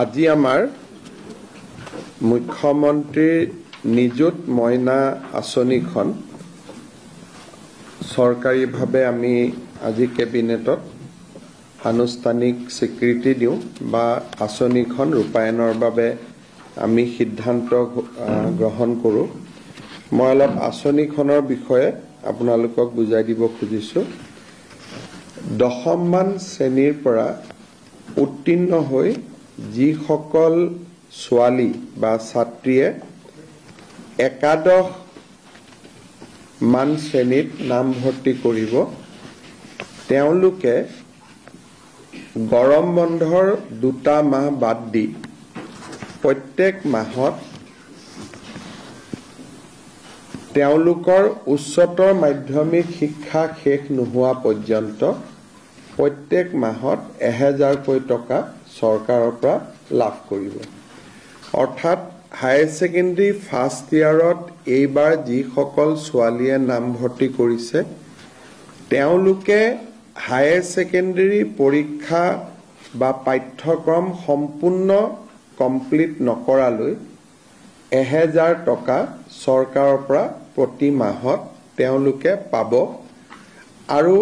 আজি আমাৰ মুখ্যমন্ত্ৰীৰ নিযুত মইনা আঁচনিখন চৰকাৰীভাৱে আমি আজি কেবিনেটত আনুষ্ঠানিক স্বীকৃতি দিওঁ বা আঁচনিখন ৰূপায়ণৰ বাবে আমি সিদ্ধান্ত গ্ৰহণ কৰোঁ। মই অলপ আঁচনিখনৰ বিষয়ে আপোনালোকক বুজাই দিব খুজিছোঁ। দশমমান শ্ৰেণীৰ পৰা উত্তীৰ্ণ হৈ যিসকল ছোৱালী বা ছাত্ৰীয়ে একাদশ মান শ্ৰেণীত নামভৰ্তি কৰিব, তেওঁলোকে গৰম বন্ধৰ 2টা মাহ বাদ দি প্ৰত্যেক মাহত তেওঁলোকৰ উচ্চতৰ মাধ্যমিক শিক্ষা শেষ নোহোৱা পৰ্যন্ত প্ৰত্যেক মাহত 1000কৈ টকা চৰকাৰৰ পৰা লাভ কৰিব। অৰ্থাৎ হায়াৰ ছেকেণ্ডাৰী ফাৰ্ষ্ট ইয়াৰত এইবাৰ যিসকল ছোৱালীয়ে নামভৰ্তি কৰিছে, তেওঁলোকে হায়াৰ ছেকেণ্ডাৰী পৰীক্ষা বা পাঠ্যক্ৰম সম্পূৰ্ণ কমপ্লিট নকৰালৈ 1000 টকা চৰকাৰৰ পৰা প্ৰতি মাহত তেওঁলোকে পাব। আৰু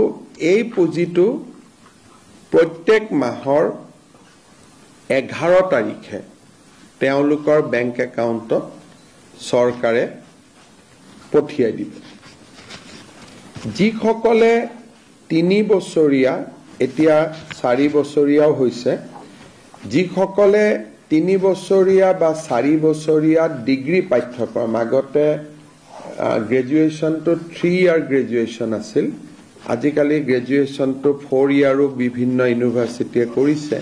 এই পুঁজিটো প্ৰত্যেক মাহৰ 11 তাৰিখে তেওঁলোকৰ বেংক একাউণ্টত চৰকাৰে পঠিয়াই দিব। যিসকলে 3 বছৰীয়া, এতিয়া 4 বছৰীয়াও হৈছে, যিসকলে 3 বছৰীয়া বা 4 বছৰীয়া ডিগ্ৰী পাঠ্যক্ৰম, আগতে গ্ৰেজুৱেশ্যনটো 3 ইয়াৰ গ্ৰেজুৱেশ্যন আছিল, আজিকালি গ্ৰেজুৱেশ্যনটো 4 ইয়াৰো বিভিন্ন ইউনিভাৰ্চিটিয়ে কৰিছে।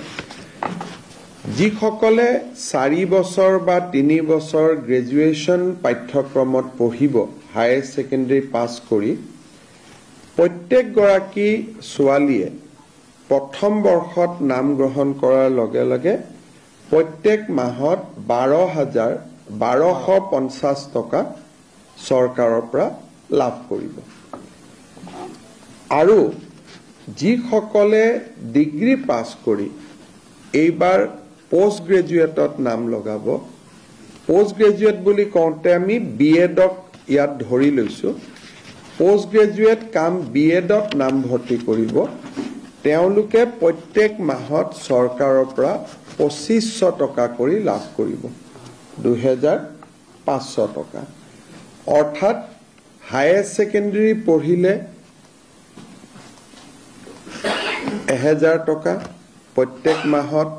যিসকলে 4 বছৰ বা 3 বছৰ গ্ৰেজুৱেশ্যন পাঠ্যক্ৰমত পঢ়িব হায়াৰ ছেকেণ্ডাৰী পাছ কৰি, প্ৰত্যেকগৰাকী ছোৱালীয়ে প্ৰথম বৰ্ষত নাম গ্ৰহণ কৰাৰ লগে লগে প্ৰত্যেক মাহত 12,1250 টকা চৰকাৰৰ পৰা লাভ কৰিব। আৰু যিসকলে ডিগ্ৰী পাছ কৰি এইবাৰ পোষ্ট গ্ৰেজুৱেটত নাম লগাব, পোষ্ট গ্ৰেজুৱেট বুলি কওঁতে আমি BEdক ইয়াত ধৰি লৈছোঁ, পোষ্ট গ্ৰেজুৱেট কাম BEdত নামভৰ্তি কৰিব, তেওঁলোকে প্ৰত্যেক মাহত চৰকাৰৰ পৰা 2500 টকা কৰি লাভ কৰিব, 2500 টকা। অৰ্থাৎ হায়াৰ ছেকেণ্ডাৰী পঢ়িলে 1000 টকা প্ৰত্যেক মাহত,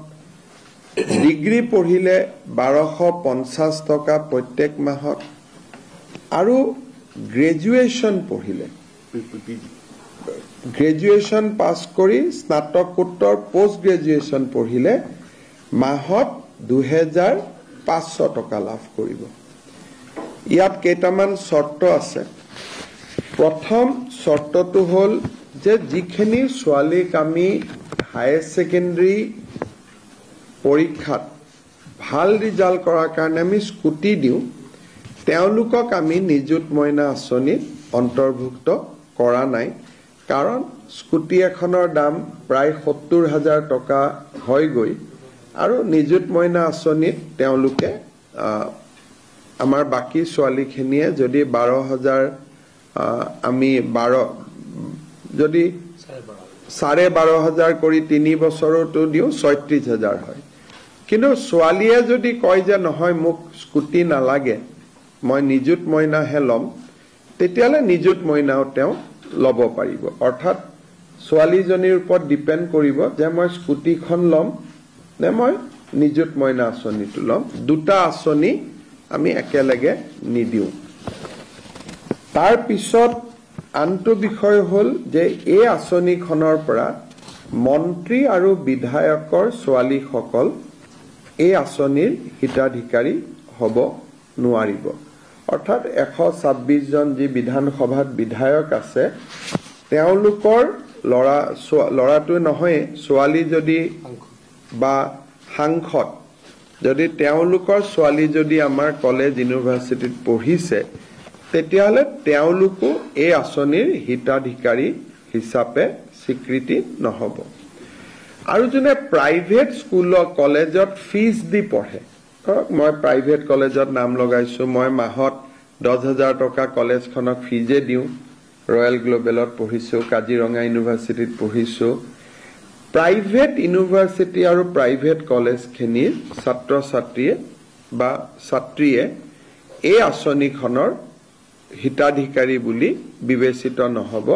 ডিগ্ৰী পঢ়িলে 1250 টকা প্ৰত্যেক মাহত, আৰু গ্ৰেজুৱেশ্যন পঢ়িলে, গ্ৰেজুৱেশ্যন পাছ কৰি স্নাতকোত্তৰ পোষ্ট গ্ৰেজুৱেশ্যন পঢ়িলে মাহত 2500 টকা লাভ কৰিব। ইয়াত কেইটামান চৰ্ত আছে। প্ৰথম চৰ্তটো হ'ল যে যিখিনি ছোৱালীক আমি হায়াৰ ছেকেণ্ডাৰী পৰীক্ষাত ভাল ৰিজাল্ট কৰাৰ কাৰণে আমি স্কুটি দিওঁ, তেওঁলোকক আমি নিযুত মইনা আঁচনিত অন্তৰ্ভুক্ত কৰা নাই। কাৰণ স্কুটি এখনৰ দাম প্ৰায় 70,000 টকা হয়গৈ, আৰু নিযুত মইনা আঁচনিত তেওঁলোকে আমাৰ বাকী ছোৱালীখিনিয়ে যদি 12,000 আমি যদি 12,500 কৰি 3 বছৰতো দিওঁ 36,000 হয়। কিন্তু ছোৱালীয়ে যদি কয় যে নহয় মোক স্কুটি নালাগে, মই নিযুত মইনাহে ল'ম, তেতিয়াহ'লে নিযুত মইনাও তেওঁ ল'ব পাৰিব। অৰ্থাৎ ছোৱালীজনীৰ ওপৰত ডিপেণ্ড কৰিব যে মই স্কুটিখন ল'ম নে মই নিযুত মইনা আঁচনিটো ল'ম। 2টা আঁচনি আমি একেলগে নিদিওঁ। তাৰ পিছত আনটো বিষয় হ'ল যে এই আঁচনিখনৰ পৰা মন্ত্ৰী আৰু বিধায়কৰ ছোৱালীসকল এই আঁচনিৰ হিতাধিকাৰী হ'ব নোৱাৰিব। অৰ্থাৎ 126 জন যি বিধানসভাত বিধায়ক আছে, তেওঁলোকৰ ল'ৰাটো নহয়, ছোৱালী যদি বা সাংসদ যদি তেওঁলোকৰ ছোৱালী যদি আমাৰ কলেজ ইউনিভাৰ্চিটিত পঢ়িছে, তেতিয়াহ'লে তেওঁলোকো এই আঁচনিৰ হিতাধিকাৰী হিচাপে স্বীকৃতি নহ'ব। আৰু যোনে প্ৰাইভেট স্কুল কলেজত ফিজ দি পঢ়ে, মই প্ৰাইভেট কলেজত নাম লগাইছো, মই মাহত 10,000 টকা কলেজখনক ফিজে দিওঁ, ৰয়েল গ্লোবেলত পঢ়িছো, কাজিৰঙা ইউনিভাৰ্চিটিত পঢ়িছো। প্ৰাইভেট ইউনিভাৰ্চিটি আৰু প্ৰাইভেট কলেজখিনিৰ ছাত্ৰ ছাত্ৰীয়ে বা ছাত্ৰীয়ে এই আঁচনিখনৰ হিতাধিকাৰী বুলি বিবেচিত নহব।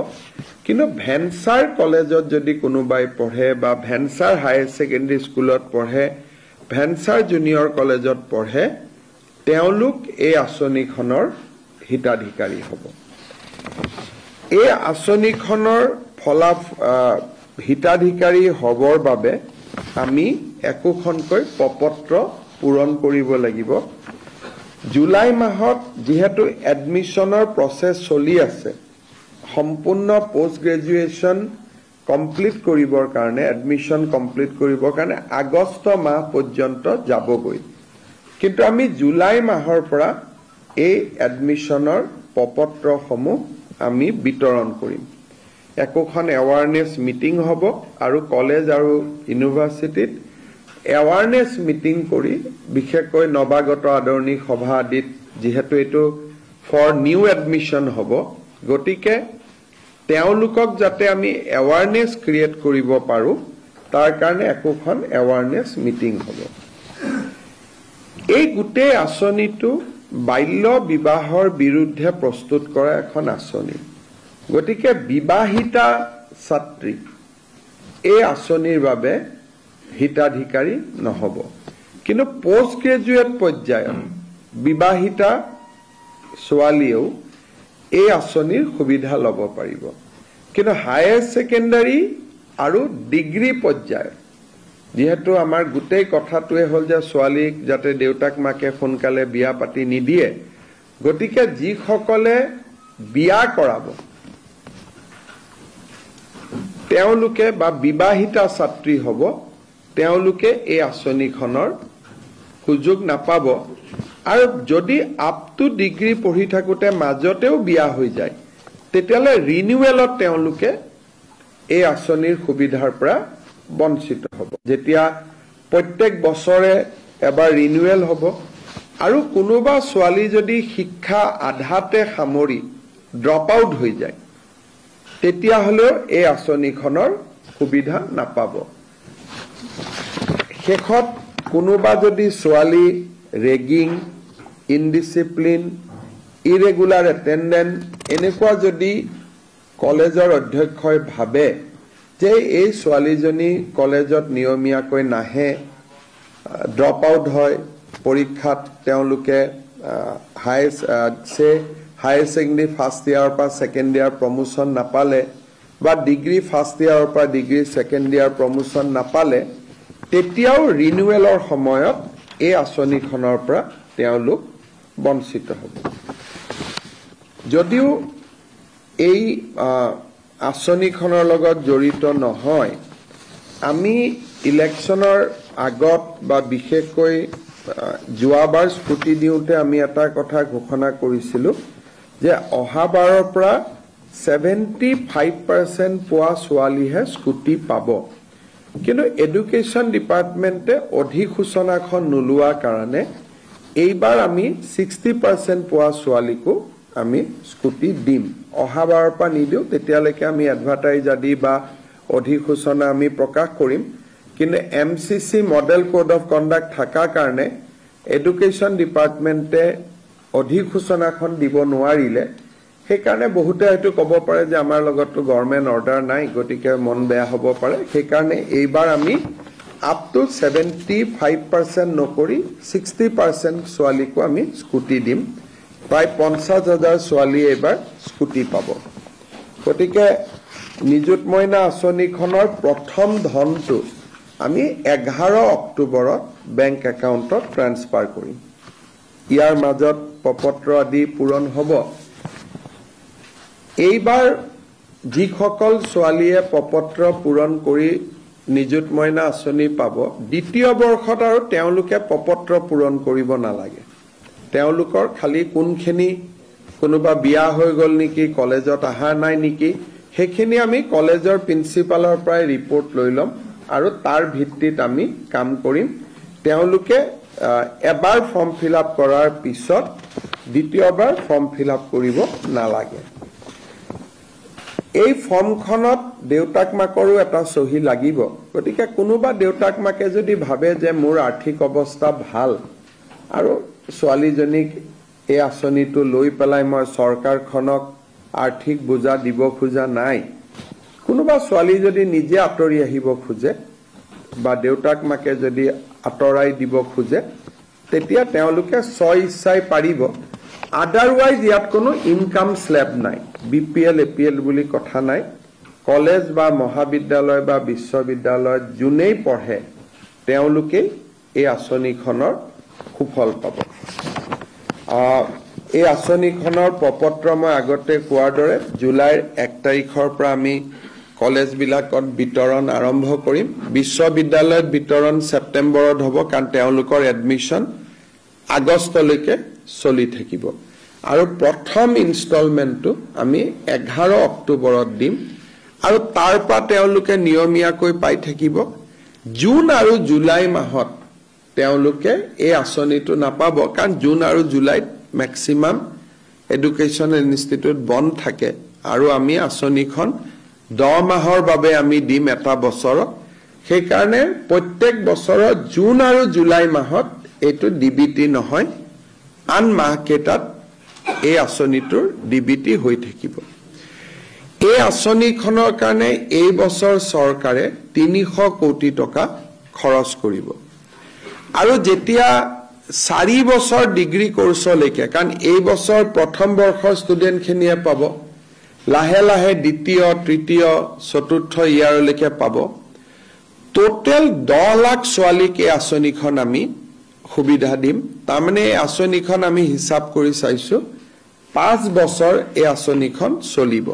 কিন্তু ভেঞ্চাৰ কলেজত যদি কোনোবাই পঢ়ে বা ভেঞ্চাৰ হায়াৰ ছেকেণ্ডাৰী স্কুলত পঢ়ে, ভেঞ্চাৰ জুনিয়ৰ কলেজত পঢ়ে, তেওঁলোক এই আঁচনিখনৰ হিতাধিকাৰী হ'ব। এই আঁচনিখনৰ হিতাধিকাৰী হ'বৰ বাবে আমি একোখনকৈ প্ৰপত্ৰ পূৰণ কৰিব লাগিব। জুলাই মাহত যিহেতু এডমিশ্যনৰ প্ৰচেছ চলি আছে, সম্পূৰ্ণ পোষ্ট গ্ৰেজুৱেশ্যন কমপ্লিট কৰিবৰ কাৰণে, এডমিশ্যন কমপ্লিট কৰিবৰ কাৰণে আগষ্ট মাহ পৰ্যন্ত যাবগৈ। কিন্তু আমি জুলাই মাহৰ পৰা এই এডমিশ্যনৰ প্ৰপত্ৰসমূহ আমি বিতৰণ কৰিম। একোখন এৱাৰনেছ মিটিং হ'ব আৰু কলেজ আৰু ইউনিভাৰ্চিটিত এৱাৰনেছ মিটিং কৰি, বিশেষকৈ নৱাগত আদৰণি সভা আদিত, যিহেতু এইটো ফৰ নিউ এডমিশ্যন হ'ব, গতিকে তেওঁলোকক যাতে আমি এৱাৰনেছ ক্ৰিয়েট কৰিব পাৰোঁ, তাৰ কাৰণে একোখন এৱাৰনেছ মিটিং হ'ব। এই গোটেই আঁচনিটো বাল্য বিবাহৰ বিৰুদ্ধে প্ৰস্তুত কৰা এখন আঁচনি। গতিকে বিবাহিতা ছাত্ৰী এই আঁচনিৰ বাবে হিতাধিকাৰী নহ'ব। কিন্তু পোষ্ট গ্ৰেজুৱেট পৰ্যায়ত বিবাহিতা ছোৱালীয়েও এই আঁচনিৰ সুবিধা ল'ব পাৰিব। কিন্তু হায়াৰ ছেকেণ্ডাৰী আৰু ডিগ্ৰী পৰ্যায়ত, যিহেতু আমাৰ গোটেই কথাটোৱে হ'ল যে ছোৱালীক যাতে দেউতাক মাকে সোনকালে বিয়া পাতি নিদিয়ে, গতিকে যিসকলে বিয়া কৰাব তেওঁলোকে বা বিবাহিতা ছাত্ৰী হ'ব, তেওঁলোকে এই আঁচনিখনৰ সুযোগ নাপাব। আৰু যদি আপ টু ডিগ্ৰী পঢ়ি থাকোঁতে মাজতেও বিয়া হৈ যায়, তেতিয়াহ'লে ৰিনিউৱেলত তেওঁলোকে এই আঁচনিৰ সুবিধাৰ পৰা বঞ্চিত হ'ব। যেতিয়া প্ৰত্যেক বছৰে এবাৰ ৰিনিউৱেল হ'ব, আৰু কোনোবা ছোৱালী যদি শিক্ষা আধাতে সামৰি ড্ৰপ আউট হৈ যায়, তেতিয়াহ'লেও এই আঁচনিখনৰ সুবিধা নাপাব। শেষত কোনোবা যদি ছোৱালী ৰেগিং, ইনডিচিপ্লিন, ইৰেগুলাৰ এটেণ্ডেন্স এনেকুৱা যদি কলেজৰ অধ্যক্ষই ভাবে যে এই ছোৱালীজনী কলেজত নিয়মীয়াকৈ নাহে, ড্ৰপ আউট হয়, পৰীক্ষাত তেওঁলোকে হায়াৰ ছেকেণ্ডেৰী ফাৰ্ষ্ট ইয়াৰৰ পৰা ছেকেণ্ড ইয়াৰ প্ৰমোশ্যন নাপালে, বা ডিগ্ৰী ফাৰ্ষ্ট ইয়াৰৰ পৰা ডিগ্ৰী ছেকেণ্ড ইয়াৰ প্ৰমোশ্যন নাপালে, তেতিয়াও ৰিনিউৱেলৰ সময়ত এই আঁচনিখনৰ পৰা তেওঁলোক বঞ্চিত হ'ব। যদিও এই আঁচনিখনৰ লগত জড়িত নহয়, আমি ইলেকশ্যনৰ আগত বা বিশেষকৈ যোৱাবাৰ স্কুটি দিওঁতে আমি এটা কথা ঘোষণা কৰিছিলোঁ যে অহাবাৰৰ পৰা 75% পোৱা ছোৱালীহে স্কুটি পাব। কিন্তু এডুকেশ্যন ডিপাৰ্টমেণ্টে অধিসূচনাখন নোলোৱাৰ কাৰণে এইবাৰ আমি 60% পোৱা ছোৱালীকো আমি স্কুটি দিম। অহাবাৰৰ পৰা নিদিওঁ, তেতিয়ালৈকে আমি এডভাৰটাইজ আদি বা অধিসূচনা আমি প্ৰকাশ কৰিম। কিন্তু MCC model code of conduct থকাৰ কাৰণে এডুকেশ্যন ডিপাৰ্টমেণ্টে অধিসূচনাখন দিব নোৱাৰিলে। সেইকাৰণে বহুতে হয়তো ক'ব পাৰে যে আমাৰ লগততো গভৰ্ণমেণ্ট অৰ্ডাৰ নাই, গতিকে মন বেয়া হ'ব পাৰে। সেইকাৰণে এইবাৰ আমি আপ টু 75% নকৰি 60% ছোৱালীকো আমি স্কুটি দিম। প্ৰায় 50,000 ছোৱালীয়ে এইবাৰ স্কুটি পাব। গতিকে নিযুত মইনা আঁচনিখনৰ প্ৰথম ধনটো আমি 11 অক্টোবৰত বেংক একাউণ্টত ট্ৰান্সফাৰ কৰিম। ইয়াৰ মাজত প্ৰপত্ৰ আদি পূৰণ হ'ব। এইবাৰ যিসকল ছোৱালীয়ে প্ৰপত্ৰ পূৰণ কৰি নিযুত মইনা আঁচনি পাব, দ্বিতীয় বৰ্ষত আৰু তেওঁলোকে প্ৰপত্ৰ পূৰণ কৰিব নালাগে। তেওঁলোকৰ খালি কোনখিনি, কোনোবা বিয়া হৈ গ'ল নেকি, কলেজত অহা নাই নেকি, সেইখিনি আমি কলেজৰ প্ৰিন্সিপালৰ পৰাই ৰিপৰ্ট লৈ ল'ম। আৰু তাৰ ভিত্তিত আমি কাম কৰিম তেওঁলোকে এবাৰ ফৰ্ম ফিল আপ কৰাৰ পিছত দ্বিতীয়বাৰ ফৰ্ম ফিল আপ কৰিব নালাগে এই ফৰ্মখনত দেউতাক মাকৰো এটা সহি লাগিব গতিকে কোনোবা দেউতাক মাকে যদি ভাবে যে মোৰ আৰ্থিক অৱস্থা ভাল আৰু ছোৱালীজনীক এই আঁচনিটো লৈ পেলাই মই চৰকাৰখনক আৰ্থিক বোজা দিব খোজা নাই কোনোবা ছোৱালী যদি নিজে আঁতৰি আহিব খোজে বা দেউতাক মাকে যদি আঁতৰাই দিব খোজে তেতিয়া তেওঁলোকে ইচ্ছাই পাৰিব আদাৰৱাইজ ইয়াত কোনো ইনকাম স্লেব নাই বিপিএল এপিএল বুলি কথা নাই কলেজ বা মহাবিদ্যালয় বা বিশ্ববিদ্যালয়ত যোনেই পঢ়ে তেওঁলোকে এই আঁচনিখনৰ সুফল পাব এই আঁচনিখনৰ প্ৰপত্ৰ মই আগতে কোৱাৰ দৰে জুলাইৰ 1 তাৰিখৰ পৰা আমি কলেজবিলাকত বিতৰণ আৰম্ভ কৰিম বিশ্ববিদ্যালয়ত বিতৰণ ছেপ্টেম্বৰত হ'ব কাৰণ তেওঁলোকৰ এডমিশ্যন আগষ্টলৈকে চলি থাকিব আৰু প্ৰথম ইনষ্টলমেণ্টটো আমি 11 অক্টোবৰত দিম আৰু তাৰ পৰা তেওঁলোকে নিয়মীয়াকৈ পাই থাকিব জুন আৰু জুলাই মাহত তেওঁলোকে এই আঁচনিটো নাপাব কাৰণ জুন আৰু জুলাইত ম্যাক্সিমাম এডুকেশ্যনেল ইনষ্টিটিউট বন্ধ থাকে আৰু আমি আঁচনিখন 10 মাহৰ বাবে আমি দিম এটা বছৰত সেই কাৰণে প্ৰত্যেক বছৰত জুন আৰু জুলাই মাহত এইটো ডিবিটি নহয় আন মাহ কেইটাত এই আঁচনিটোৰ ডিবিটি হৈ থাকিব এই আঁচনিখনৰ কাৰণে এই বছৰ চৰকাৰে 300 কোটি টকা খৰচ কৰিব আৰু যেতিয়া 4 বছৰ ডিগ্ৰী কোৰ্ছলৈকে কাৰণ এই বছৰ প্ৰথম বৰ্ষৰ ষ্টুডেণ্টখিনিয়ে পাব লাহে লাহে দ্বিতীয় তৃতীয় চতুৰ্থ ইয়াৰলৈকে পাব টোটেল 10 লাখ ছোৱালীক এই আঁচনিখন আমি সুবিধা দিম তাৰমানে এই আঁচনিখন আমি হিচাপ কৰি চাইছো 5 বছৰ এই আঁচনিখন চলিব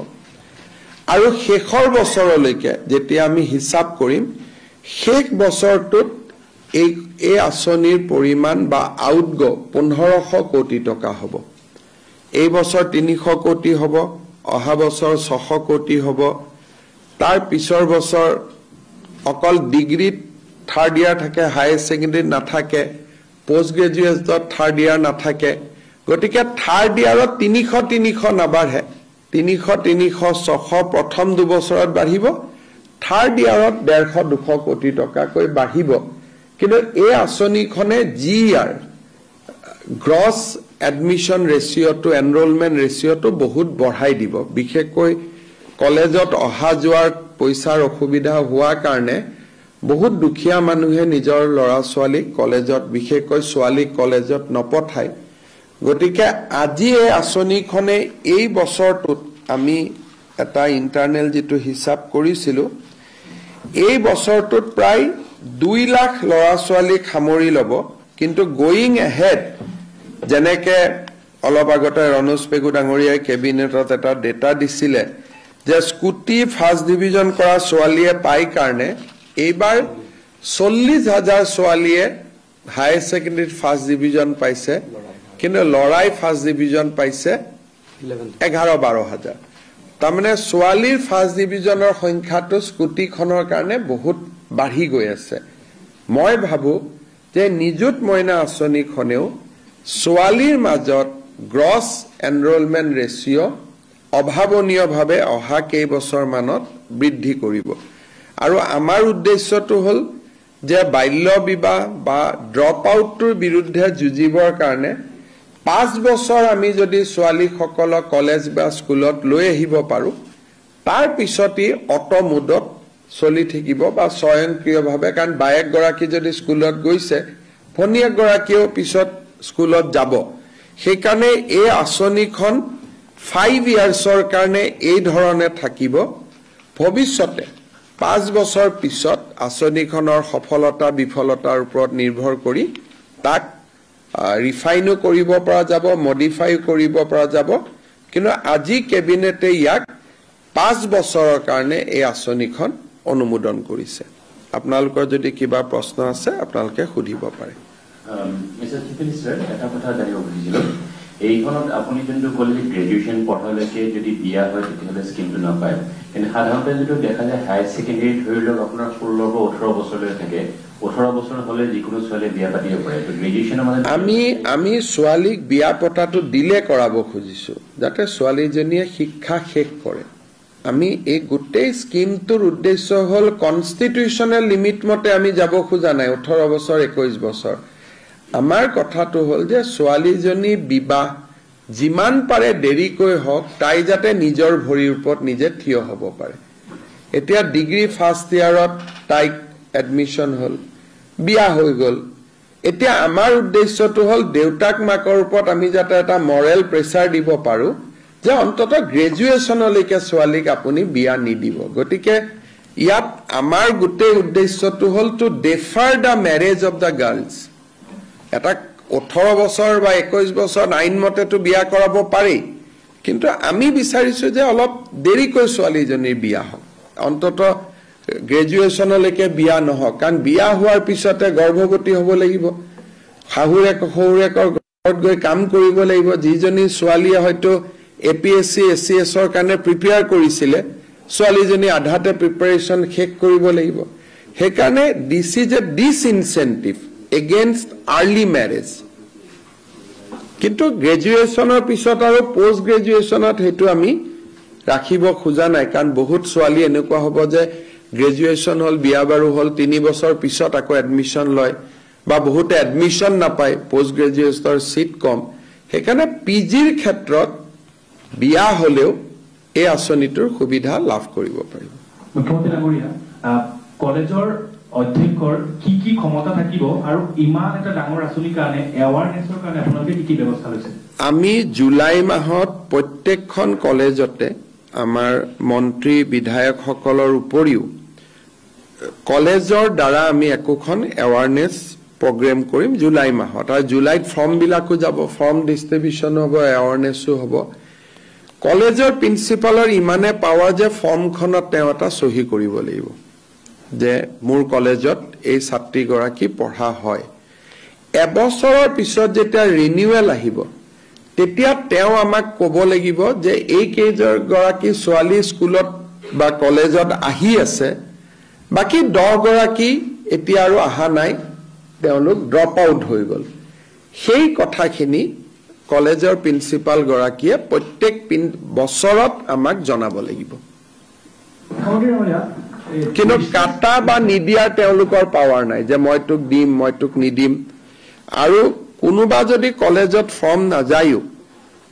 আৰু শেষৰ বছৰলৈকে যেতিয়া আমি হিচাপ কৰিম শেষ বছৰটোত এই আঁচনিৰ পৰিমাণ বা আউটগো 1500 কোটি টকা হ'ব এই বছৰ 300 কোটি হ'ব অহা বছৰ 600 কোটি হ'ব তাৰ পিছৰ বছৰ অকল ডিগ্ৰীত থাৰ্ড ইয়াৰ থাকে হায়াৰ সেকেন্ডাৰী নাথাকে পোষ্ট গ্ৰেজুৱেটত থাৰ্ড ইয়াৰ নাথাকে গতিকে থাৰ্ড ইয়াৰত 300 নাবাঢ়ে 300 600 প্ৰথম 2 বছৰত বাঢ়িব থাৰ্ড ইয়াৰত 150-200 কোটি টকাকৈ বাঢ়িব কিন্তু এই আঁচনিখনে জিআৰ গ্ৰছ এডমিশন ৰেশিওটো এনৰোলমেন্ট ৰেশিওটো বহুত বঢ়াই দিব বিশেষকৈ কলেজত অহা যোৱাৰ পইচাৰ অসুবিধা হোৱাৰ কাৰণে বহুত দুখীয়া মানুহে নিজৰ লৰা ছোৱালী কলেজত বিশেষকৈ ছোৱালী কলেজত নপঠায় গতিকে আজি এই আঁচনিখনে এই বছৰটোত আমি এটা ইন্টাৰনেল যেটো হিসাব কৰিছিলো এই বছৰটোত প্ৰায় 2 লাখ লৰা ছোৱালী খামৰি লব কিন্তু গোইং এহেড যেনেকে অলপ আগতে ৰনোজ পেগু ডাঙৰীয়াই কেবিনেটত এটা ডেটা দিছিলে যে স্কুটি ফাৰ্ষ্ট ডিভিজন কৰা ছোৱালীয়ে পাই কাৰণে এইবাৰ 40,000 ছোৱালীয়ে হায়াৰ সেকেন্ডাৰীত ফাৰ্ষ্ট ডিভিজন পাইছে কিন্তু লৰাই ফাৰ্ষ্ট ডিভিজন পাইছে 11-12,000 তাৰমানে ছোৱালীৰ ফাৰ্ষ্ট ডিভিজনৰ সংখ্যাটো স্কুটিখনৰ কাৰণে বহুত বাঢ়ি গৈ আছে মই ভাবো যে নিযুত মইনা আঁচনিখনেও ছোৱালীৰ মাজত গ্ৰছ এনৰোলমেন্ট ৰেশিও অভাৱনীয়ভাৱে অহা কেইবছৰ মানত বৃদ্ধি কৰিব আৰু আমাৰ উদ্দেশ্যটো হল যে বাল্য বিবাহ বা ড্ৰপ আউটৰ বিৰুদ্ধে যুঁজিবৰ কাৰণে 5 বছৰ আমি যদি ছোৱালীসকলক কলেজ বা স্কুলত লৈ আহিব পাৰো তাৰ পিছতই অটোমোডত চলি থাকিব বা স্বয়ংক্ৰিয়ভাৱে কাৰণ বায়েক গৰাকী যদি স্কুলত গৈছে ভনিয়েক গৰাকীও পিছত স্কুলত যাব সেইকাৰণে এই আঁচনিখন 5 ইয়াৰ্ছৰ কাৰণে এই ধৰণে থাকিব ভৱিষ্যতে 5 বছৰ পিছত আঁচনিখনৰ সফলতা বিফলতাৰ ওপৰত নিৰ্ভৰ কৰি তাক ৰিফাইনো কৰিব পৰা যাব মডিফাই কৰিব পৰা যাব কিন্তু আজি কেবিনেটে ইয়াক 5 বছৰৰ কাৰণে এই আঁচনিখন অনুমোদন কৰিছে আপোনালোকৰ যদি কিবা প্ৰশ্ন আছে আপোনালোকে সুধিব পাৰে মিস্টাৰ চিফ মিনিষ্টাৰ এটা কথা জানিব খুজিছিলো এইখনত আপুনি যোনটো ক'লে গ্ৰেজুৱেশ্যন পঢ়ালৈকে যদি বিয়া হয় তেতিয়াহ'লে স্কিমটো নাপায়, কিন্তু সাধাৰণতে যিটো দেখা যায় হায়াৰ ছেকেণ্ডেৰী ধৰি লওক আপোনাৰ 16 পৰা 18 বছৰলৈ থাকে, 18 বছৰ হ'লে যিকোনো ছোৱালীয়ে বিয়া পাতিব পাৰে। তো গ্ৰেজুৱেশ্যনৰ মানে আমি ছোৱালীক বিয়া পতাটো দিলে কৰাব খুজিছো যাতে ছোৱালীজনীয়ে শিক্ষা শেষ কৰে। আমি এই গোটেই স্কিমটোৰ উদ্দেশ্য হ'ল কনষ্টিটিউচনেল লিমিট মতে আমি যাব খোজা নাই 18 বছৰ 21 বছৰ। আমাৰ কথাটো হ'ল যে ছোৱালীজনী বিবাহ যিমান পাৰে দেৰিকৈ হওক, তাই যাতে নিজৰ ভৰিৰ ওপৰত নিজে থিয় হ'ব পাৰে। এতিয়া ডিগ্ৰী ফাৰ্ষ্ট ইয়াৰত তাইক এডমিশ্যন হ'ল, বিয়া হৈ গ'ল। এতিয়া আমাৰ উদ্দেশ্যটো হ'ল দেউতাক মাকৰ ওপৰত আমি যাতে এটা মৰেল প্ৰেছাৰ দিব পাৰোঁ যে অন্তত গ্ৰেজুৱেশ্যনলৈকে ছোৱালীক আপুনি বিয়া নিদিব। গতিকে ইয়াত আমাৰ গোটেই উদ্দেশ্যটো হ'ল to defer the marriage of the girls. এটা 18 বছৰ বা 21 বছৰ আইন মতেতো বিয়া কৰাব পাৰি, কিন্তু আমি বিচাৰিছো যে অলপ দেৰিকৈ ছোৱালীজনীৰ বিয়া হওক, অন্তত গ্ৰেজুৱেশ্যনলৈকে বিয়া নহওক। কাৰণ বিয়া হোৱাৰ পিছতে গৰ্ভৱতী হ'ব লাগিব, শহুৰেকৰ ঘৰত গৈ কাম কৰিব লাগিব। যিজনী ছোৱালীয়ে হয়তো APSC SCSৰ কাৰণে প্ৰিপেয়াৰ কৰিছিলে, ছোৱালীজনী আধাতে প্ৰিপাৰেশ্যন শেষ কৰিব লাগিব। সেইকাৰণে this is a disincentive against early marriage. কিন্তু গ্ৰেজুৱেশ্যনৰ পিছত আৰু পোষ্ট গ্ৰেজুৱেশ্যনত সেইটো আমি ৰাখিব খোজা নাই, কাৰণ বহুত ছোৱালী এনেকুৱা হ'ব যে গ্ৰেজুৱেশ্যন হ'ল, বিয়া বাৰু হ'ল, 3 বছৰ পিছত আকৌ এডমিশ্যন লয়, বা বহুতে এডমিশ্যন নাপায়, পোষ্ট গ্ৰেজুৱেশ্যনৰ চিট কম। সেইকাৰণে PGৰ ক্ষেত্ৰত বিয়া হ'লেও এই আঁচনিটোৰ সুবিধা লাভ কৰিব পাৰিব। মুখ্যমন্ত্ৰী ডাঙৰীয়া, কলেজৰ অধ্যক্ষৰ কি কি ক্ষমতা থাকিব আৰু ইমান এটা ডাঙৰ আঁচনিৰ কাৰণে এৱাৰনেছৰ কাৰণে আপোনালোকে কি কি ব্যৱস্থা লৈছে? আমি জুলাই মাহত প্ৰত্যেকখন কলেজতে আমাৰ মন্ত্ৰী বিধায়কসকলৰ উপৰিও কলেজৰ দ্বাৰা আমি একোখন এৱাৰনেছ প্ৰগ্ৰেম কৰিম জুলাই মাহত। আৰু জুলাইত ফৰ্মবিলাকো যাব, ফৰ্ম ডিষ্ট্ৰিবিউশ্যনো হ'ব, এৱাৰনেছো হ'ব। কলেজৰ প্ৰিন্সিপালৰ ইমানে পাৱাৰ যে ফৰ্মখনত তেওঁ এটা চহী কৰিব লাগিব যে মোৰ কলেজত এই ছাত্ৰীগৰাকী পঢ়া হয়। এবছৰৰ পিছত যেতিয়া ৰিনিউৱেল আহিব, তেতিয়া তেওঁ আমাক ক'ব লাগিব যে এই কেইগৰাকী ছোৱালী স্কুলত বা কলেজত আহি আছে, বাকী 10 গৰাকী এতিয়া আৰু অহা নাই, তেওঁলোক ড্ৰপ আউট হৈ গ'ল। সেই কথাখিনি কলেজৰ প্ৰিন্সিপাল গৰাকীয়ে প্ৰত্যেক বছৰত আমাক জনাব লাগিব। কিন্তু কাটা বা নিদিয়াৰ তেওঁলোকৰ পাৱাৰ নাই যে মই তোক দিম, মই তোক নিদিম। আৰু কোনোবা যদি কলেজত ফৰ্ম নাযায়ো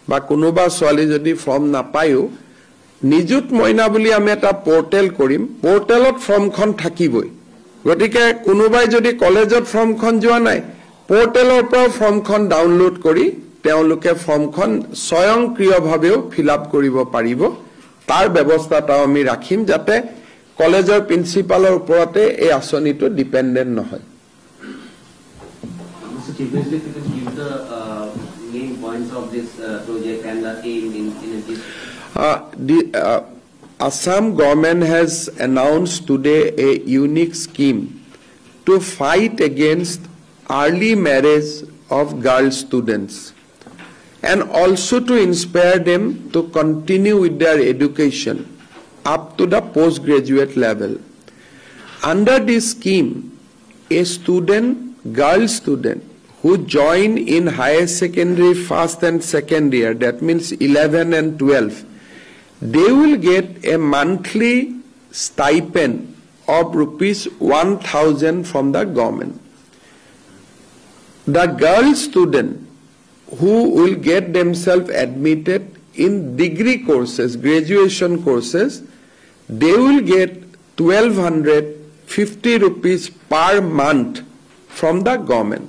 বা কোনোবা ছোৱালী যদি ফৰ্ম নাপায়ো, নিযুত মইনা বুলি আমি এটা পৰ্টেল কৰিম, পৰ্টেলত ফৰ্মখন থাকিবই। গতিকে কোনোবাই যদি কলেজত ফৰ্মখন যোৱা নাই, পৰ্টেলৰ পৰা ফৰ্মখন ডাউনলোড কৰি তেওঁলোকে ফৰ্মখন স্বয়ংক্ৰিয়ভাৱেও ফিল আপ কৰিব পাৰিব। তাৰ ব্যৱস্থাটাও আমি ৰাখিম যাতে কলেজৰ প্ৰিন্সিপালৰ ওপৰতে এই আঁচনিটো ডিপেণ্ডেণ্ট নহয়। Main points of this project and the aim in this? Assam government has announced today a unique scheme to fight against early marriage of girl students and also to inspire them to continue with their education up to the postgraduate level. Under this scheme, a student, girl student, who join in higher secondary first and second year, that means 11 and 12, they will get a monthly stipend of ₹1,000 from the government. The girl student who will get themselves admitted in degree courses, graduation courses, they will get 1,250 rupees per month from the government.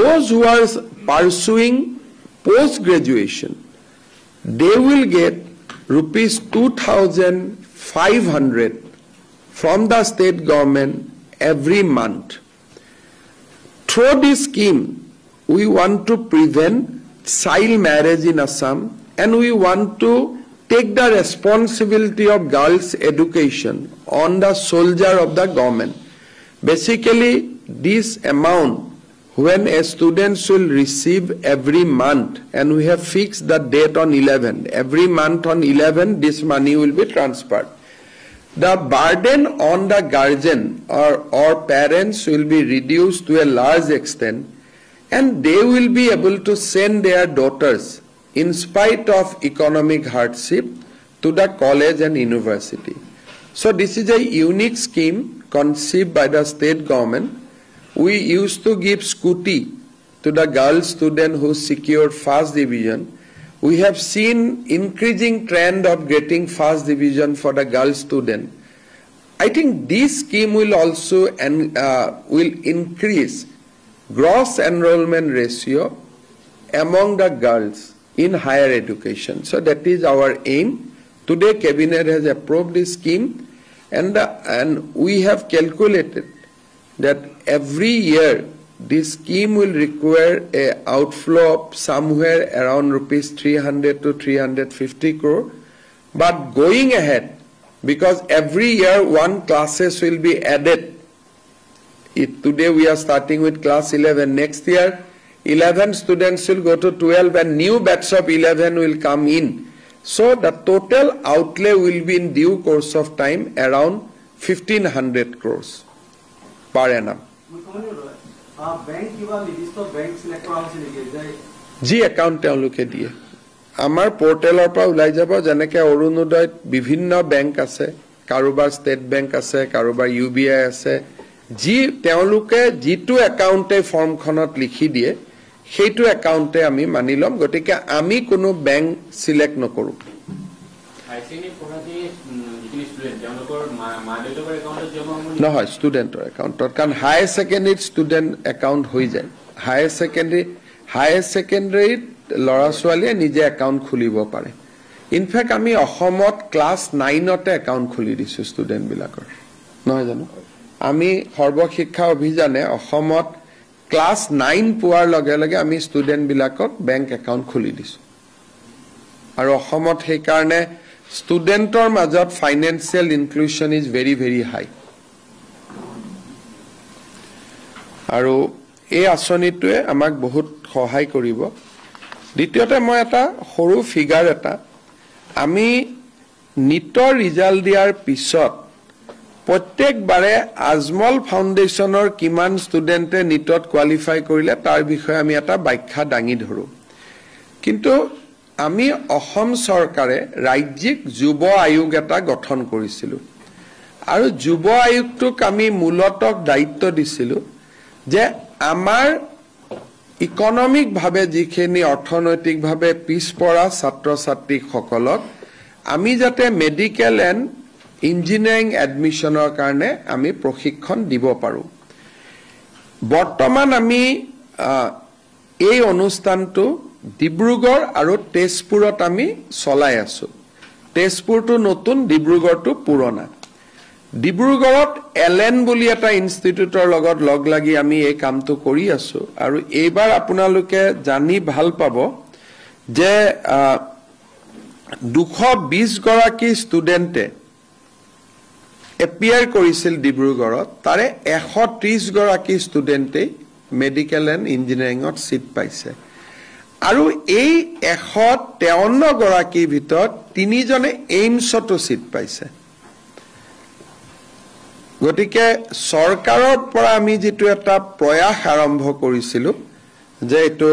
Those who are pursuing post-graduation, they will get ₹2,500 from the state government every month. Through this scheme, we want to prevent child marriage in Assam, and we want to take the responsibility of girls' education on the shoulder of the government. Basically, this amount when a student will receive every month, and we have fixed the date on 11. Every month on 11, this money will be transferred. The burden on the guardian or parents will be reduced to a large extent, and they will be able to send their daughters, in spite of economic hardship, to the college and university. So this is a unique scheme conceived by the state government. We used to give scooty to the girl student who secured first division. We have seen increasing trend of getting first division for the girl student. I think this scheme will also will increase gross enrollment ratio among the girls in higher education. So that is our aim. Today Cabinet has approved this scheme, and we have calculated that every year this scheme will require a outflow of somewhere around rupees 300 to 350 crore. But going ahead, because every year one classes will be added. Today we are starting with class 11. Next year 11 students will go to 12 and new batch of 11 will come in. So the total outlay will be in due course of time around 1500 crores per annum. G account তেওঁলোকে দিয়ে আমাৰ পোৰ্টেলৰ পৰা ওলাই যাব যেনেকৈ অৰুণোদয়ত বিভিন্ন bank আছে কাৰোবাৰ ষ্টেট বেংক আছে কাৰোবাৰ UBI আছে যি তেওঁলোকে যিটো একাউণ্টে ফৰ্মখনত লিখি দিয়ে সেইটো একাউণ্টে আমি মানি লম গতিকে আমি কোনো বেংক সিলেক্ট নকৰো নহয় ষ্টুডেণ্টৰ একাউণ্টত কাৰণ হায়াৰ ছেকেণ্ডেৰীত ষ্টুডেণ্ট একাউণ্ট হৈ যায় হায়াৰ ছেকেণ্ডেৰীত ল'ৰা ছোৱালীয়ে নিজে একাউণ্ট খুলিব পাৰে ইনফেক্ট আমি অসমত ক্লাছ 9তে একাউণ্ট খুলি দিছো ষ্টুডেণ্টবিলাকৰ নহয় জানো আমি সৰ্বশিক্ষা অভিযানে অসমত ক্লাছ 9 পোৱাৰ লগে লগে আমি ষ্টুডেণ্টবিলাকক বেংক একাউণ্ট খুলি দিছো আৰু অসমত সেই কাৰণে ষ্টুডেণ্টৰ মাজত financial inclusion is very very high আৰু এই আঁচনিটোৱে আমাক বহুত সহায় কৰিব দ্বিতীয়তে মই এটা সৰু ফিগাৰ এটা আমি নিটৰ ৰিজাল্ট দিয়াৰ পিছত প্ৰত্যেকবাৰে আজমল ফাউণ্ডেশ্যনৰ কিমান ষ্টুডেণ্টে নিটত কোৱালিফাই কৰিলে তাৰ বিষয়ে আমি এটা ব্যাখ্যা দাঙি ধৰো কিন্তু আমি অসম চৰকাৰে ৰাজ্যিক যুৱ আয়োগ এটা গঠন কৰিছিলো আৰু যুৱ আয়োগটোক আমি মূলতঃ দায়িত্ব দিছিলো যে আমাৰ ইকনমিক ভাৱে যিখিনি অৰ্থনৈতিক ভাৱে পিছপৰা ছাত্ৰ ছাত্ৰীসকলক আমি যাতে মেডিকেল এণ্ড ইঞ্জিনিয়াৰিং এডমিশনৰ কাৰণে আমি প্ৰশিক্ষণ দিব পাৰো বৰ্তমান আমি এই অনুষ্ঠানটো ডিব্ৰুগড় আৰু তেজপুৰত আমি চলাই আছো তেজপুৰটো নতুন ডিব্ৰুগড়টো পুৰণা ডিব্ৰুগড়ত এলএন বুলি এটা ইনষ্টিটিউটৰ লগত লগ লাগি আমি এই কামটো কৰি আছো আৰু এইবাৰ আপোনালোকে জানি ভাল পাব যে 220 গৰাকী ষ্টুডেণ্টে এপিয়াৰ কৰিছিল ডিব্ৰুগড়ত তাৰে 130 গৰাকী ষ্টুডেণ্টে মেডিকেল এণ্ড ইঞ্জিনিয়াৰিঙত সিট পাইছে আৰু এই 153 গৰাকীৰ ভিতৰত 3 জনে এইমছতো সিট পাইছে গতিকে সৰকাৰৰ পৰা আমি যেটো এটা প্ৰয়াস আৰম্ভ কৰিছিলো যে এটো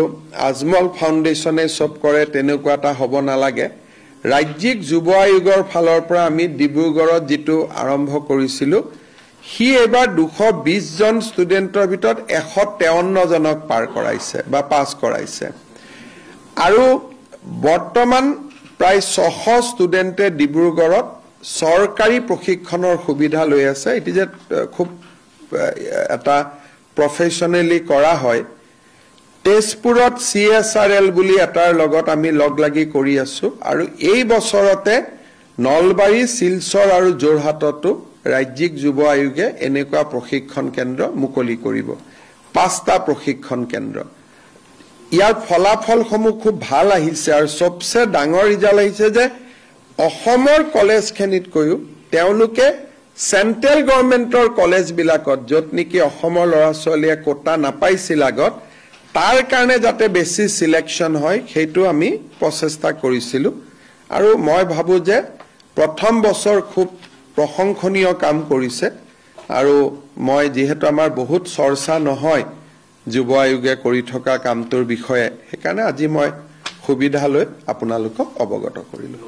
আজমল ফাউণ্ডেশ্যনে সব কৰে তেনেকুৱা এটা হ'ব নালাগে ৰাজ্যিক যুৱ আয়োগৰ ফালৰ পৰা আমি ডিব্ৰুগড়ত যেটো আৰম্ভ কৰিছিলো হি এবাৰ 220 জন ষ্টুডেণ্টৰ ভিতৰত 153 জনক পাৰ কৰাইছে বা পাস কৰাইছে আৰু বৰ্তমান প্ৰায় 600 ষ্টুডেণ্টে ডিব্ৰুগড়ত সৰকাৰী প্ৰশিক্ষণৰ সুবিধা লৈ আছে ইট ইজ খুব এটা প্ৰফেশনালি কৰা হয় তেজপুৰত CSRL বুলি এটাৰ লগত আমি লগ লাগি কৰি আছো আৰু এই বছৰতে নলবাৰী শিলচৰ আৰু যোৰহাটতো ৰাজ্যিক যুৱ আয়োগে এনেকুৱা প্ৰশিক্ষণ কেন্দ্ৰ মুকলি কৰিব 5টা প্ৰশিক্ষণ কেন্দ্ৰ ইয়াৰ ফলাফলসমূহ খুব ভাল আহিছে আৰু সবচে ডাঙৰ ৰিজাল্ট আহিছে যে অসমৰ কলেজখিনিত কৈও তেওঁলোকে চেণ্ট্ৰেল গভৰ্ণমেণ্টৰ কলেজবিলাকত য'ত নেকি অসমৰ ল'ৰা ছোৱালীয়ে কোটা নাপাইছিল আগত তাৰ কাৰণে যাতে বেছি সিলেকশ্যন হয় সেইটো আমি প্ৰচেষ্টা কৰিছিলোঁ আৰু মই ভাবো যে প্ৰথম বছৰ খুব প্ৰশংসনীয় কাম কৰিছে আৰু মই যেহেতু আমাৰ বহুত চৰ্চা নহয় যুৱ আয়োগে কৰি থকা কামটোৰ বিষয়ে সেইকাৰণে আজি মই সুবিধা লৈ আপোনালোকক অৱগত কৰিলোঁ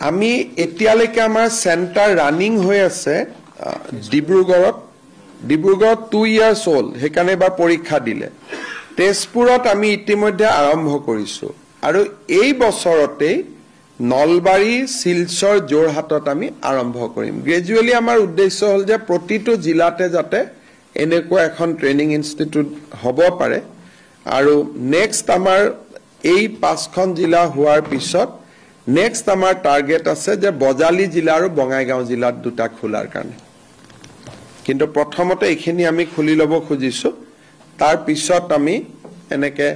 আমি এতিয়ালৈকে আমাৰ চেণ্টাৰ ৰানিং হৈ আছে ডিব্ৰুগড়ত 2 years old সেইকাৰণে বা পৰীক্ষা দিলে তেজপুৰত আমি ইতিমধ্যে আৰম্ভ কৰিছোঁ আৰু এই বছৰতে নলবাৰী শিলচৰ যোৰহাটত আমি আৰম্ভ কৰিম গ্ৰেজুৱেলি আমাৰ উদ্দেশ্য হ'ল যে প্ৰতিটো জিলাতে যাতে এনেকুৱা এখন ট্ৰেইনিং ইনষ্টিটিউট হ'ব পাৰে আৰু নেক্সট আমাৰ এই 5খন জিলা হোৱাৰ পিছত নেক্সট আমাৰ টাৰ্গেট আছে যে বজালি জিলা আৰু বঙাইগাঁও জিলাত দুটা খোলাৰ কাৰণে কিন্তু প্ৰথমতে এইখিনি আমি খুলি ল'ব খুজিছোঁ তাৰ পিছত আমি এনেকে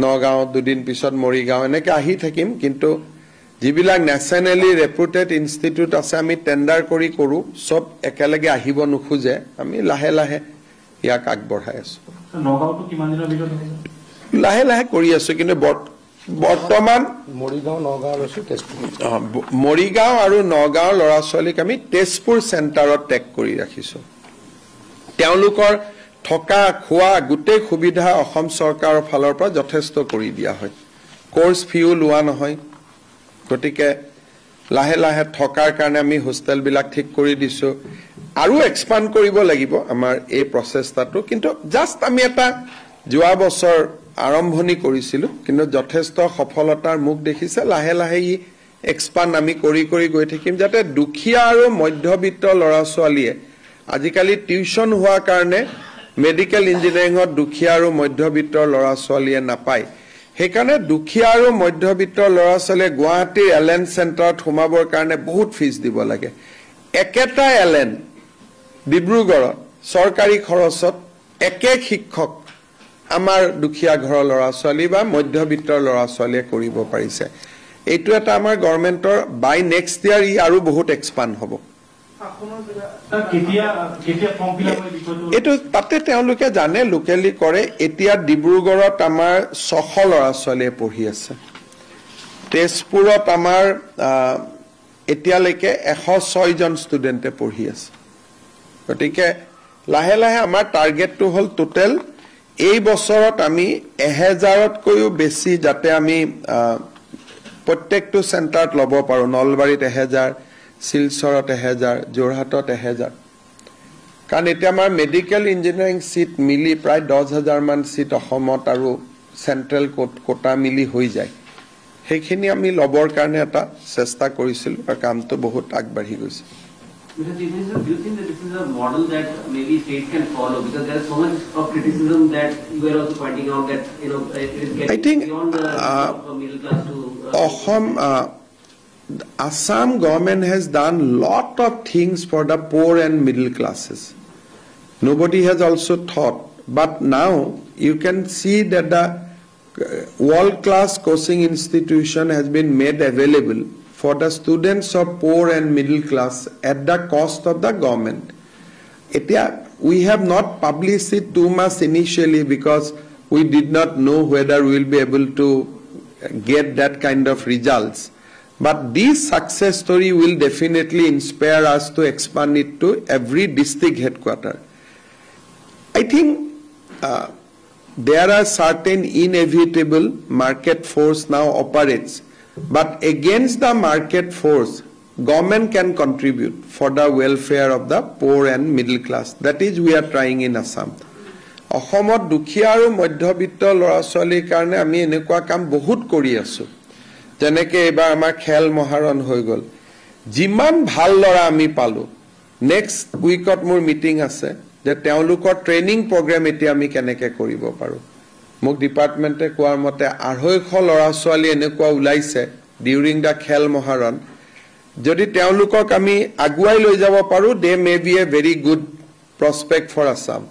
নগাঁও দুদিন পিছত মৰিগাঁও এনেকে আহি থাকিম কিন্তু যিবিলাক নেশ্যনেলি ৰেপুটেড ইনষ্টিটিউট আছে আমি টেণ্ডাৰ কৰি কৰোঁ সব একেলগে আহিব নোখোজে আমি লাহে লাহে ইয়াক আগবঢ়াই আছোঁ নগাঁওটো কিমান দিনৰ ভিতৰত হ'ব লাহে লাহে কৰি আছোঁ কিন্তু বৰ্তমান মৰিগাঁও আৰু নগাঁও ল'ৰা ছোৱালীক আমি তেজপুৰ চেণ্টাৰত টেক কৰি ৰাখিছোঁ তেওঁলোকৰ থকা খোৱা গোটেই সুবিধা অসম চৰকাৰৰ ফালৰ পৰা যথেষ্ট কৰি দিয়া হয় কোৰ্স ফিও লোৱা নহয় গতিকে লাহে লাহে থকাৰ কাৰণে আমি হোষ্টেলবিলাক ঠিক কৰি দিছোঁ আৰু এক্সপান্ড কৰিব লাগিব আমাৰ এই প্ৰচেষ্টাটো কিন্তু জাষ্ট আমি এটা যোৱা বছৰ আৰম্ভণি কৰিছিলোঁ কিন্তু যথেষ্ট সফলতাৰ মুখ দেখিছে লাহে লাহে ই এক্সপান্ড আমি কৰি কৰি গৈ থাকিম যাতে দুখীয়া আৰু মধ্যবিত্ত ল'ৰা ছোৱালীয়ে আজিকালি টিউচন হোৱাৰ কাৰণে মেডিকেল ইঞ্জিনিয়াৰিঙত দুখীয়া আৰু মধ্যবিত্তৰ ল'ৰা ছোৱালীয়ে নাপায় সেইকাৰণে দুখীয়া আৰু মধ্যবিত্তৰ ল'ৰা ছোৱালীয়ে গুৱাহাটীৰ এলএন চেণ্টাৰত সোমাবৰ কাৰণে বহুত ফিজ দিব লাগে একেটা এলএন ডিব্ৰুগড়ত চৰকাৰী খৰচত একে শিক্ষক আমাৰ দুখীয়া ঘৰৰ ল'ৰা ছোৱালী বা মধ্যবিত্তৰ ল'ৰা ছোৱালীয়ে কৰিব পাৰিছে এইটো এটা আমাৰ গভৰ্ণমেণ্টৰ বাই নেক্সট ইয়াৰ ই আৰু বহুত এক্সপান্ড হ'ব এইটো তাতে তেওঁলোকে জানে লোকেলি কৰে এতিয়া ডিব্ৰুগড়ত আমাৰ 600 ল'ৰা ছোৱালীয়ে পঢ়ি আছে তেজপুৰত আমাৰ এতিয়ালৈকে 106 জন ষ্টুডেণ্টে পঢ়ি আছে গতিকে লাহে লাহে আমাৰ টাৰ্গেটটো হ'ল টোটেল এই বছৰত আমি 1000তকৈও বেছি যাতে আমি প্ৰত্যেকটো চেণ্টাৰত ল'ব পাৰোঁ নলবাৰীত 1000 শিলচৰত 1000 যোৰহাটত 1000 কাৰণ এতিয়া আমাৰ মেডিকেল ইঞ্জিনিয়াৰিং সিট মিলি প্ৰায় 10000 মান সিট অসমত আৰু চেণ্ট্ৰেল কোটা মিলি হৈ যায় সেইখিনি আমি ল'বৰ কাৰণে এটা চেষ্টা কৰিছিলোঁ আৰু কামটো বহুত আগবাঢ়ি গৈছে Mr. Chief Minister, do you think that this is a model that maybe states can follow? Because there is so much of criticism that you were also pointing out that it is getting beyond the middle class to. Assam government has done lot of things for the poor and middle classes. Nobody has also thought, but now you can see that the world-class coaching institution has been made available for the students of poor and middle class at the cost of the government. We have not published it too much initially because we did not know whether we will be able to get that kind of results. But this success story will definitely inspire us to expand it to every district headquarters. I think there are certain inevitable market force now operates. But against the market force, government can contribute for the welfare of the poor and middle class. That is we are trying in Assam. অসমত দুখীয়া আৰু মধ্যবিত্ত ল'ৰা ছোৱালীৰ কাৰণে আমি এনেকুৱা কাম বহুত কৰি আছোঁ যেনেকৈ এবাৰ আমাৰ খেল মহাৰণ হৈ গ'ল যিমান ভাল ল'ৰা আমি পালোঁ নেক্সট উইকত মোৰ মিটিং আছে যে তেওঁলোকৰ ট্ৰেইনিং প্ৰগ্ৰেম এতিয়া আমি কেনেকৈ কৰিব পাৰোঁ মোক ডিপাৰ্টমেণ্টে কোৱাৰ মতে 250 ল'ৰা ছোৱালী এনেকুৱা ওলাইছে ডিউৰিং দ্য খেল মহাৰণ যদি তেওঁলোকক আমি আগুৱাই লৈ যাব পাৰোঁ they may be a very good prospect for Assam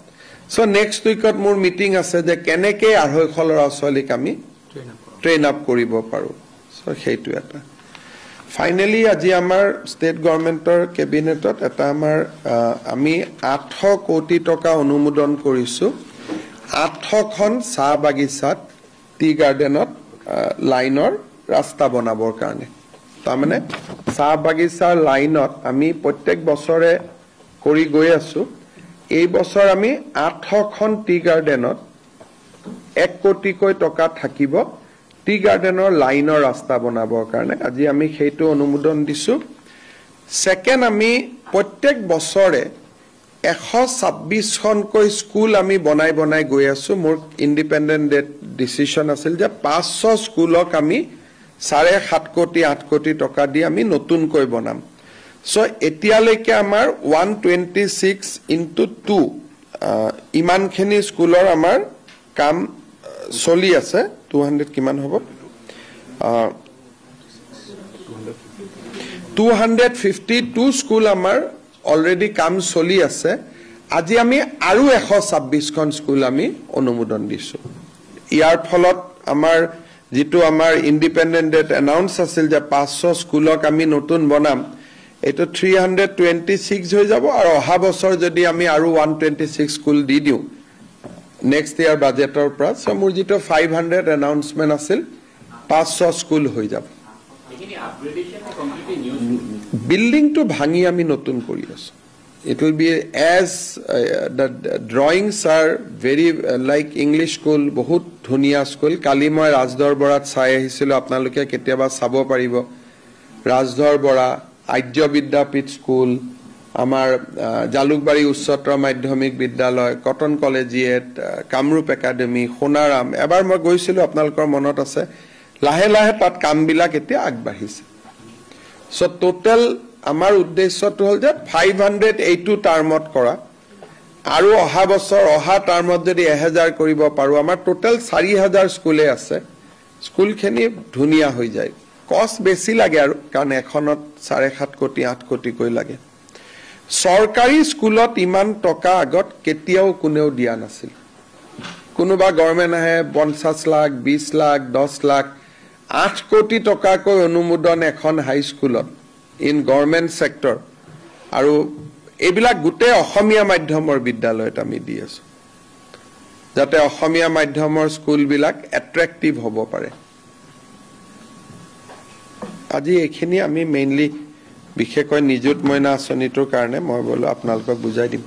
so next উইকত মোৰ মিটিং আছে যে কেনেকৈ 250 ল'ৰা ছোৱালীক আমি ট্ৰেইন আপ কৰিব পাৰোঁ সো সেইটো এটা ফাইনেলি আজি আমাৰ ষ্টেট গভৰ্ণমেণ্টৰ কেবিনেটত এটা আমাৰ আমি 800 কোটি টকা অনুমোদন কৰিছো 800খন চাহ বাগিচাত টি গাৰ্ডেনত লাইনৰ ৰাস্তা বনাবৰ কাৰণে তাৰমানে চাহ বাগিচাৰ লাইনত আমি প্ৰত্যেক বছৰে কৰি গৈ আছো এই বছৰ আমি 800খন টি গাৰ্ডেনত 1 কোটিকৈ টকা থাকিব টি গাৰ্ডেনৰ লাইনৰ ৰাস্তা বনাবৰ কাৰণে আজি আমি সেইটো অনুমোদন দিছো সেকেন্ড আমি প্ৰত্যেক বছৰে 126খনকৈ স্কুল আমি বনাই গৈ আছো মোৰ ইন্ডিপেন্ডেন্ট ডিসিশন আছিল যে 500 স্কুলক আমি 7.5 কোটি 8 কোটি টকা দি আমি নতুনকৈ বনাম সো এতিয়ালৈকে আমাৰ 126 into 2 ইমানখিনি স্কুলৰ আমাৰ কাম চলি আছে 200 কিমান হ'ব 252 স্কুল আমাৰ অলৰেডি কাম চলি আছে আজি আমি আৰু 126খন স্কুল আমি অনুমোদন দিছো ইয়াৰ ফলত আমাৰ যেটো আমাৰ ইন্ডিপেন্ডেন্ট ডেট এনাউন্স আছিল যে 500 স্কুলক আমি নতুন বনাম এটো 326 হৈ যাব আৰু অহা বছৰ যদি আমি আৰু 126 স্কুল দি দিও নেক্সট ইয়াৰ বাজেটৰ পৰা সো মোৰ যেটো 500 এনাউন্সমেন্ট আছিল 500 স্কুল হৈ যাব এখিনি আপগ্ৰেডেশন কমপ্লিটলি নিউ বিল্ডিং টু ভাঙি আমি নতুন কৰি আছো it will be as the drawings are very like English school বহুত ধুনিয়া স্কুল কালি মই ৰাজধৰ বৰাত চাই আহিছিল আপোনালোকে কেতিয়াবা চাব পাৰিব ৰাজধৰ বৰা আৰ্য বিদ্যাপীঠ স্কুল আমাৰ জালুকবাৰী উচ্চতৰ মাধ্যমিক বিদ্যালয় cotton collegiate Kamrup academy Sonaram এবাৰ মই গৈছিল আপোনালোকৰ মনত আছে লাহে লাহে তাত কামবিলাক এতিয়া আগবাঢ়িছে সো টোটাল আমাৰ উদ্দেশ্যটো হল যে 582 টাৰ্মত কৰা আৰু অহা বছৰ অহা টাৰ্মত যদি 1000 কৰিব পাৰো আমাৰ টোটাল 4000 স্কুলে আছে স্কুলখিনি ধুনিয়া হৈ যায় কষ্ট বেছি লাগে আৰু কাৰণ এখনত 7.5 কোটি 8 কোটি কৈ লাগে সৰকাৰি স্কুলত ইমান টকা আগত কেতিয়াও কোনেও দিয়া নাছিল কোনোবা গভৰ্ণমেণ্ট আহে 50 লাখ 20 লাখ 10 লাখ 8 কোটি টকাকৈ অনুমোদন এখন হাই স্কুলত in government sector আৰু এবিলাক গুটে অসমীয়া মাধ্যমৰ বিদ্যালয়ত আমি দি আছো যাতে অসমীয়া মাধ্যমৰ স্কুল বিলাক এট্ৰাক্টিভ হ'ব পাৰে আজি এখিনি আমি মেইনলি বিশেষকৈ নিযুত মইনা আঁচনিটোৰ কাৰণে মই বলো আপোনালোকক বুজাই দিম